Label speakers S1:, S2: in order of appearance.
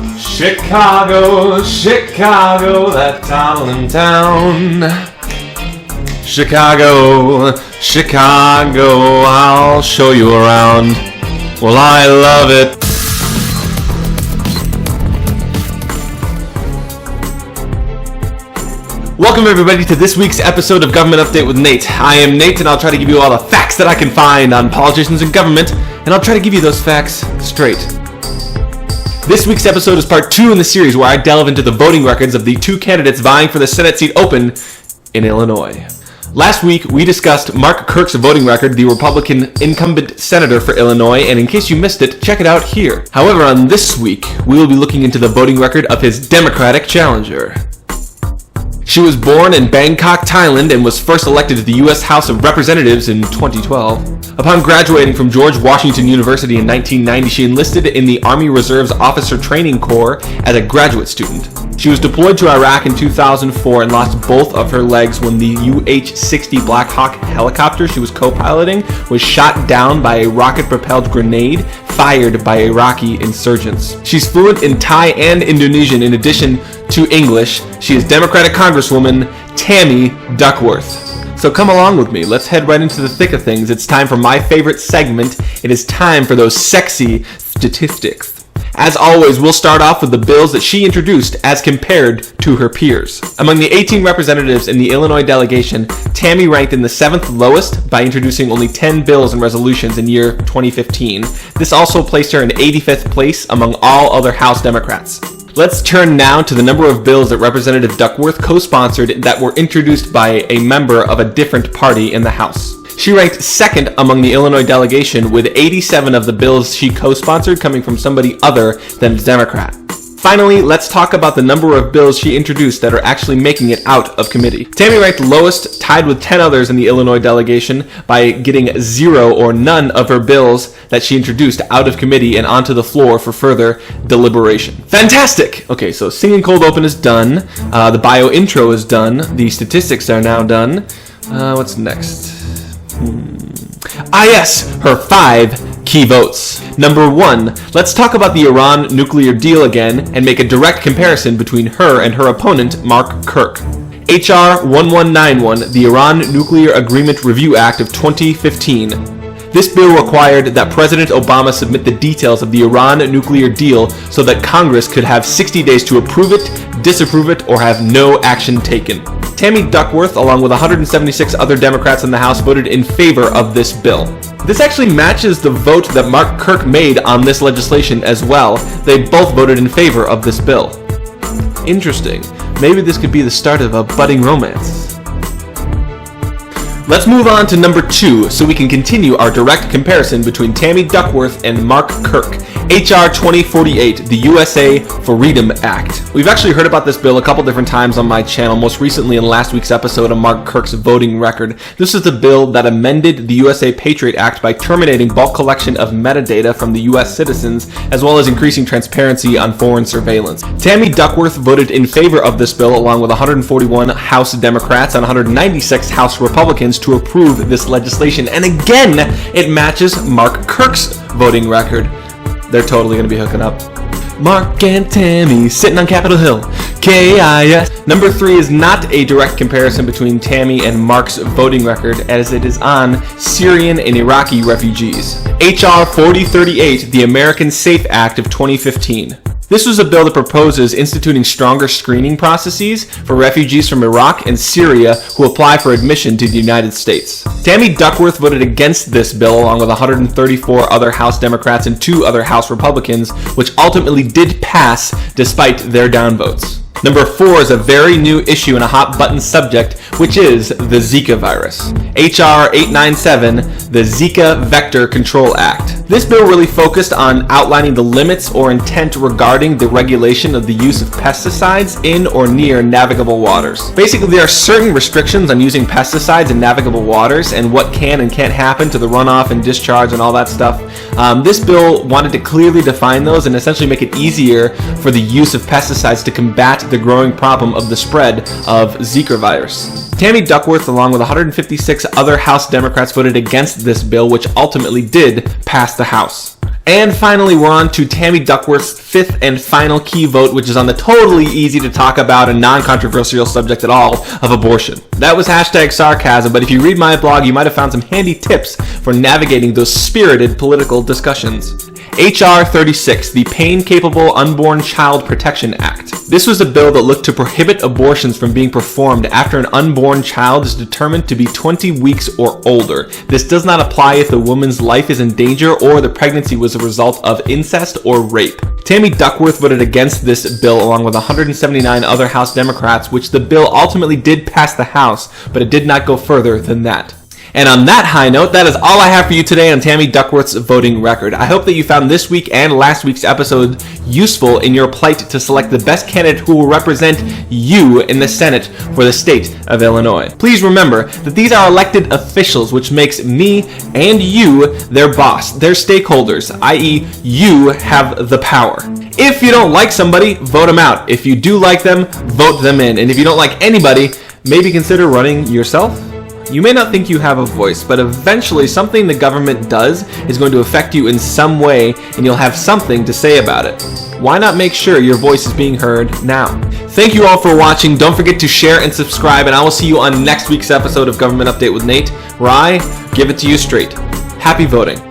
S1: Chicago, Chicago, that toddling town. Chicago, Chicago, I'll show you around. Well, I love it. Welcome everybody to this week's episode of Government Update with Nate. I am Nate and I'll try to give you all the facts that I can find on politicians and government, and I'll try to give you those facts straight. This week's episode is part 2 in the series where I delve into the voting records of the 2 candidates vying for the Senate seat open in Illinois. Last week, we discussed Mark Kirk's voting record, the Republican incumbent senator for Illinois, and in case you missed it, check it out here. However, on this week, we will be looking into the voting record of his Democratic challenger. She was born in Bangkok, Thailand, and was first elected to the U.S. House of Representatives in 2012. Upon graduating from George Washington University in 1990, she enlisted in the Army Reserve's Officer Training Corps as a graduate student. She was deployed to Iraq in 2004 and lost both of her legs when the UH-60 Black Hawk helicopter she was co-piloting was shot down by a rocket-propelled grenade fired by Iraqi insurgents. She's fluent in Thai and Indonesian in addition to English. She is Democratic Congresswoman Tammy Duckworth. So come along with me. Let's head right into the thick of things. It's time for my favorite segment. It is time for those sexy statistics. As always, we'll start off with the bills that she introduced as compared to her peers. Among the 18 representatives in the Illinois delegation, Tammy ranked in the 7th lowest by introducing only 10 bills and resolutions in year 2015. This also placed her in 85th place among all other House Democrats. Let's turn now to the number of bills that Representative Duckworth co-sponsored that were introduced by a member of a different party in the House. She ranked 2nd among the Illinois delegation, with 87 of the bills she co-sponsored coming from somebody other than a Democrat. Finally, let's talk about the number of bills she introduced that are actually making it out of committee. Tammy ranked lowest, tied with 10 others in the Illinois delegation, by getting 0 or none of her bills that she introduced out of committee and onto the floor for further deliberation. Fantastic! Okay, so singing cold open is done. The bio intro is done. The statistics are now done. What's next? Yes, her 5 key votes. Number 1, let's talk about the Iran nuclear deal again and make a direct comparison between her and her opponent, Mark Kirk. H.R. 1191, the Iran Nuclear Agreement Review Act of 2015. This bill required that President Obama submit the details of the Iran nuclear deal so that Congress could have 60 days to approve it, disapprove it, or have no action taken. Tammy Duckworth, along with 176 other Democrats in the House, voted in favor of this bill. This actually matches the vote that Mark Kirk made on this legislation as well. They both voted in favor of this bill. Interesting. Maybe this could be the start of a budding romance. Let's move on to number 2 so we can continue our direct comparison between Tammy Duckworth and Mark Kirk. H.R. 2048, the USA Freedom Act. We've actually heard about this bill a couple different times on my channel, most recently in last week's episode of Mark Kirk's voting record. This is the bill that amended the USA Patriot Act by terminating bulk collection of metadata from the U.S. citizens, as well as increasing transparency on foreign surveillance. Tammy Duckworth voted in favor of this bill along with 141 House Democrats and 196 House Republicans to approve this legislation, and again, it matches Mark Kirk's voting record. They're totally going to be hooking up. Mark and Tammy sitting on Capitol Hill. KIS. Number 3 is not a direct comparison between Tammy and Mark's voting record, as it is on Syrian and Iraqi refugees. H.R. 4038, the American Safe Act of 2015. This was a bill that proposes instituting stronger screening processes for refugees from Iraq and Syria who apply for admission to the United States. Tammy Duckworth voted against this bill along with 134 other House Democrats and 2 other House Republicans, which ultimately did pass despite their downvotes. Number 4 is a very new issue and a hot-button subject, which is the Zika virus. H.R. 897, the Zika Vector Control Act. This bill really focused on outlining the limits or intent regarding the regulation of the use of pesticides in or near navigable waters. Basically, there are certain restrictions on using pesticides in navigable waters and what can and can't happen to the runoff and discharge and all that stuff. This bill wanted to clearly define those and essentially make it easier for the use of pesticides to combat the growing problem of the spread of Zika virus. Tammy Duckworth, along with 156 other House Democrats, voted against this bill, which ultimately did pass the House. And finally, we're on to Tammy Duckworth's fifth and final key vote, which is on the totally easy to talk about and non-controversial subject at all of abortion. That was #sarcasm, but if you read my blog, you might have found some handy tips for navigating those spirited political discussions. H.R. 36, the Pain-Capable Unborn Child Protection Act. This was a bill that looked to prohibit abortions from being performed after an unborn child is determined to be 20 weeks or older. This does not apply if the woman's life is in danger or the pregnancy was a result of incest or rape. Tammy Duckworth voted against this bill along with 179 other House Democrats, which the bill ultimately did pass the House, but it did not go further than that. And on that high note, that is all I have for you today on Tammy Duckworth's voting record. I hope that you found this week and last week's episode useful in your plight to select the best candidate who will represent you in the Senate for the state of Illinois. Please remember that these are elected officials, which makes me and you their boss, their stakeholders, i.e. you have the power. If you don't like somebody, vote them out. If you do like them, vote them in. And if you don't like anybody, maybe consider running yourself. You may not think you have a voice, but eventually something the government does is going to affect you in some way, and you'll have something to say about it. Why not make sure your voice is being heard now? Thank you all for watching. Don't forget to share and subscribe, and I will see you on next week's episode of Government Update with Nate, where I give it to you straight. Happy voting.